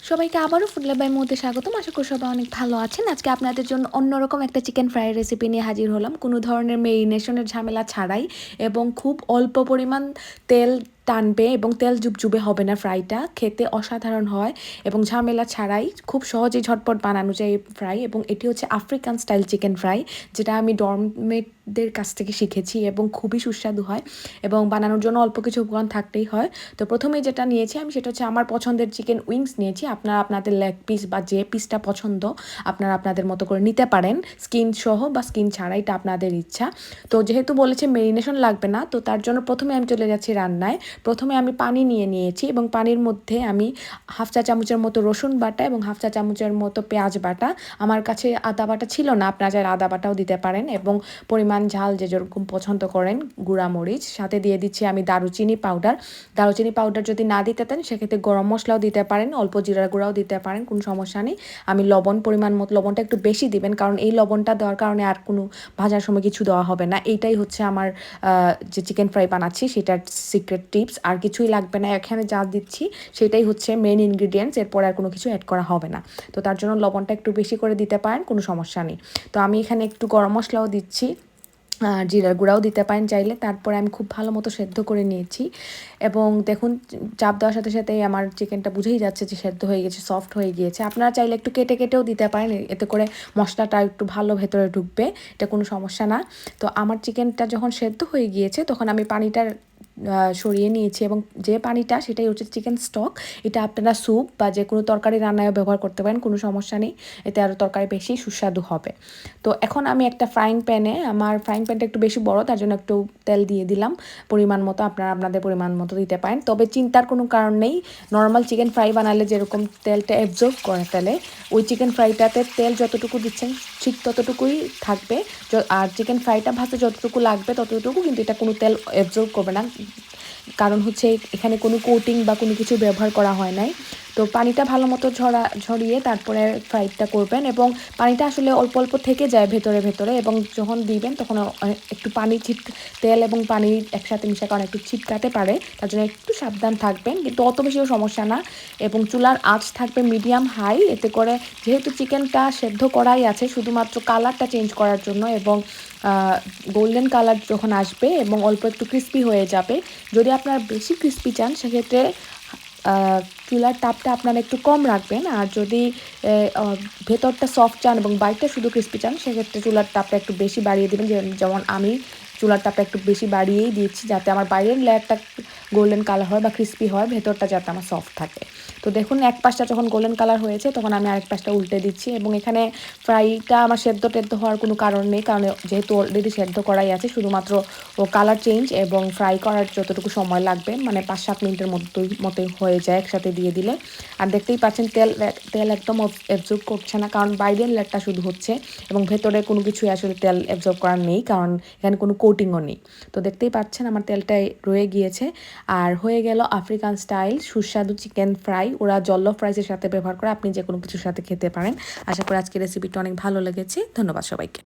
সবাইকে আবারও ফুডল্যাবের মধ্যে স্বাগতম। আশা করি সবাই অনেক ভালো আছেন। আজকে আপনাদের জন্য অন্যরকম একটা চিকেন ফ্রাই রেসিপি নিয়ে হাজির হলাম, কোনো ধরনের মেরিনেশনের ঝামেলা ছাড়াই এবং খুব অল্প পরিমাণ তেল টানবে এবং তেল জুবজুবে হবে না। ফ্রাইটা খেতে অসাধারণ হয় এবং ঝামেলা ছাড়াই খুব সহজেই ঝটপট বানানো যায় এই ফ্রাই। এবং এটি হচ্ছে আফ্রিকান স্টাইল চিকেন ফ্রাই, যেটা আমি ডরমেটদের কাছ থেকে শিখেছি এবং খুবই সুস্বাদু হয় এবং বানানোর জন্য অল্প কিছু উপকরণ থাকতেই হয়। তো প্রথমেই যেটা নিয়েছি আমি সেটা হচ্ছে আমার পছন্দের চিকেন উইংস নিয়েছি। আপনারা আপনাদের লেগ পিস বা যে পিসটা পছন্দ আপনারা আপনাদের মতো করে নিতে পারেন, স্কিন সহ বা স্কিন ছাড়া, এটা আপনাদের ইচ্ছা। তো যেহেতু বলেছে মেরিনেশন লাগবে না, তো তার জন্য প্রথমে আমি চলে যাচ্ছি রান্নায়। প্রথমে আমি পানি নিয়েছি এবং পানির মধ্যে আমি হাফ চা চামচের মতো রসুন বাটা এবং হাফ চা চামচের মতো পেঁয়াজ বাটা, আমার কাছে আদা বাটা ছিল না, আপনারা চাইলে আদা বাটাও দিতে পারেন, এবং পরিমাণ ঝাল যে যেরকম পছন্দ করেন গুঁড়ামরিচ। সাথে দিয়ে দিচ্ছি আমি দারুচিনি পাউডার যদি না দিতে চান সেক্ষেত্রে গরম মশলাও দিতে পারেন, অল্প জিরার গুঁড়াও দিতে পারেন, কোনো সমস্যা নেই। আমি লবণ পরিমাণ মতো, লবণটা একটু বেশি দিবেন কারণ এই লবণটা দেওয়ার কারণে আর কোনো ভাজার সময় কিছু দেওয়া হবে না। এইটাই হচ্ছে আমার যে চিকেন ফ্রাই বানাচ্ছি সেটার সিক্রেট টিপস। আর কিছুই লাগবে না, এখানে যা দিচ্ছি সেটাই হচ্ছে মেন ইনগ্রিডিয়েন্টস, এরপর আর কোনো কিছু অ্যাড করা হবে না। তো তার জন্য লবণটা একটু বেশি করে দিতে পারেন, কোনো সমস্যা নেই। তো আমি এখানে একটু গরম মশলাও দিচ্ছি, জিরার গুঁড়াও দিতে পারেন চাইলে। তারপরে আমি খুব ভালো মতো সেদ্ধ করে নিয়েছি এবং দেখুন চাপ দেওয়ার সাথে সাথেই আমার চিকেনটা বুঝেই যাচ্ছে যে সেদ্ধ হয়ে গেছে, সফট হয়ে গিয়েছে। আপনারা চাইলে একটু কেটেও দিতে পারেন, এতে করে মশলাটা একটু ভালো ভেতরে ঢুকবে, এটা কোনো সমস্যা না। তো আমার চিকেনটা যখন সেদ্ধ হয়ে গিয়েছে তখন আমি পানিটা সরিয়ে নিয়েছি এবং যে পানিটা সেটাই হচ্ছে চিকেন স্টক। এটা আপনারা স্যুপ বা যে কোনো তরকারি রান্নায় ব্যবহার করতে পারেন, কোনো সমস্যা নেই, এতে আরও তরকারি বেশি সুস্বাদু হবে। তো এখন আমি একটা ফ্রাইং প্যানে, আমার ফ্রাইং প্যানটা একটু বেশি বড় তার জন্য একটু তেল দিয়ে দিলাম পরিমাণ মতো, আপনারা আপনাদের পরিমাণ মতো দিতে পারেন। তবে চিন্তার কোনো কারণ নেই, নর্মাল চিকেন ফ্রাই বানালে যেরকম তেলটা অ্যাবজর্ব করে ফেলে, ওই চিকেন ফ্রাইটাতে তেল যতটুকু দিচ্ছেন ঠিক ততটুকুই থাকবে। আর চিকেন ফ্রাইটা ভাজতে যতটুকু লাগবে ততটুকু, কিন্তু এটা কোনো তেল অ্যাবজর্ব করবে না, কারণ হচ্ছে এখানে কোনো কোটিং বা কোনো কিছু ব্যবহার করা হয় নাই। তো পানিটা ভালো মতো ঝরিয়ে তারপরে ফ্রাইটা করবেন এবং পানিটা আসলে অল্প অল্প থেকে যায় ভেতরে এবং যখন দিবেন তখন একটু পানি তেল এবং পানি একসাথে মিশা কারণ একটু ছিটকাতে পারে, তার জন্য একটু সাবধান থাকবেন, কিন্তু অত বেশিও সমস্যা না। এবং চুলার আঁচ থাকবে মিডিয়াম হাই, এতে করে যেহেতু চিকেনটা সেদ্ধ করাই আছে, শুধুমাত্র কালারটা চেঞ্জ করার জন্য এবং গোল্ডেন কালার যখন আসবে এবং অল্প একটু ক্রিস্পি হয়ে যাবে। যদি আপনারা বেশি ক্রিস্পি চান সেক্ষেত্রে চুলার তাপটা আপনারা একটু কম রাখবেন, আর যদি ভেতরটা সফট চান এবং বাইরটা শুধু ক্রিস্পি চান সেক্ষেত্রে চুলার তাপটা একটু বেশি বাড়িয়ে দেবেন। যেমন আমি চুলার তাপটা একটু বেশি বাড়িয়েই দিয়েছি, যাতে আমার বাইরের লেয়ারটা গোল্ডেন কালার হয় বা ক্রিস্পি হয়, ভেতরটা যাতে আমার সফট থাকে। তো দেখুন এক পাশটা যখন গোল্ডেন কালার হয়েছে তখন আমি আরেক পাশটা উল্টে দিচ্ছি এবং এখানে ফ্রাইটা আমার সেদ্ধ হওয়ার কোনো কারণ নেই, কারণ যেহেতু অলরেডি সেদ্ধ করাই আছে, শুধুমাত্র ও কালার চেঞ্জ এবং ফ্রাই করার যতটুকু সময় লাগবে মানে 5-7 মিনিটের মতোই হয়ে যায় একসাথে দিয়ে দিলে। আর দেখতেই পাচ্ছেন তেল একদম অ্যাবজর্ব করছে না, কারণ বাইরের লেয়ারটা শুধু হচ্ছে এবং ভেতরে কোনো কিছুই আসলে তেল অ্যাবজর্ব করার নেই, কারণ এখানে কোনো কোটিংও নেই। তো দেখতেই পাচ্ছেন আমার তেলটা রয়ে গিয়েছে আর হয়ে গেল আফ্রিকান স্টাইল সুস্বাদু চিকেন ফ্রাই। ওরা জল্লোফ রাইসের সাথে ব্যবহার করে, আপনি যে কোনো কিছুর সাথে খেতে পারেন। আশা করি আজকের রেসিপিটা অনেক ভালো লেগেছে। ধন্যবাদ সবাইকে।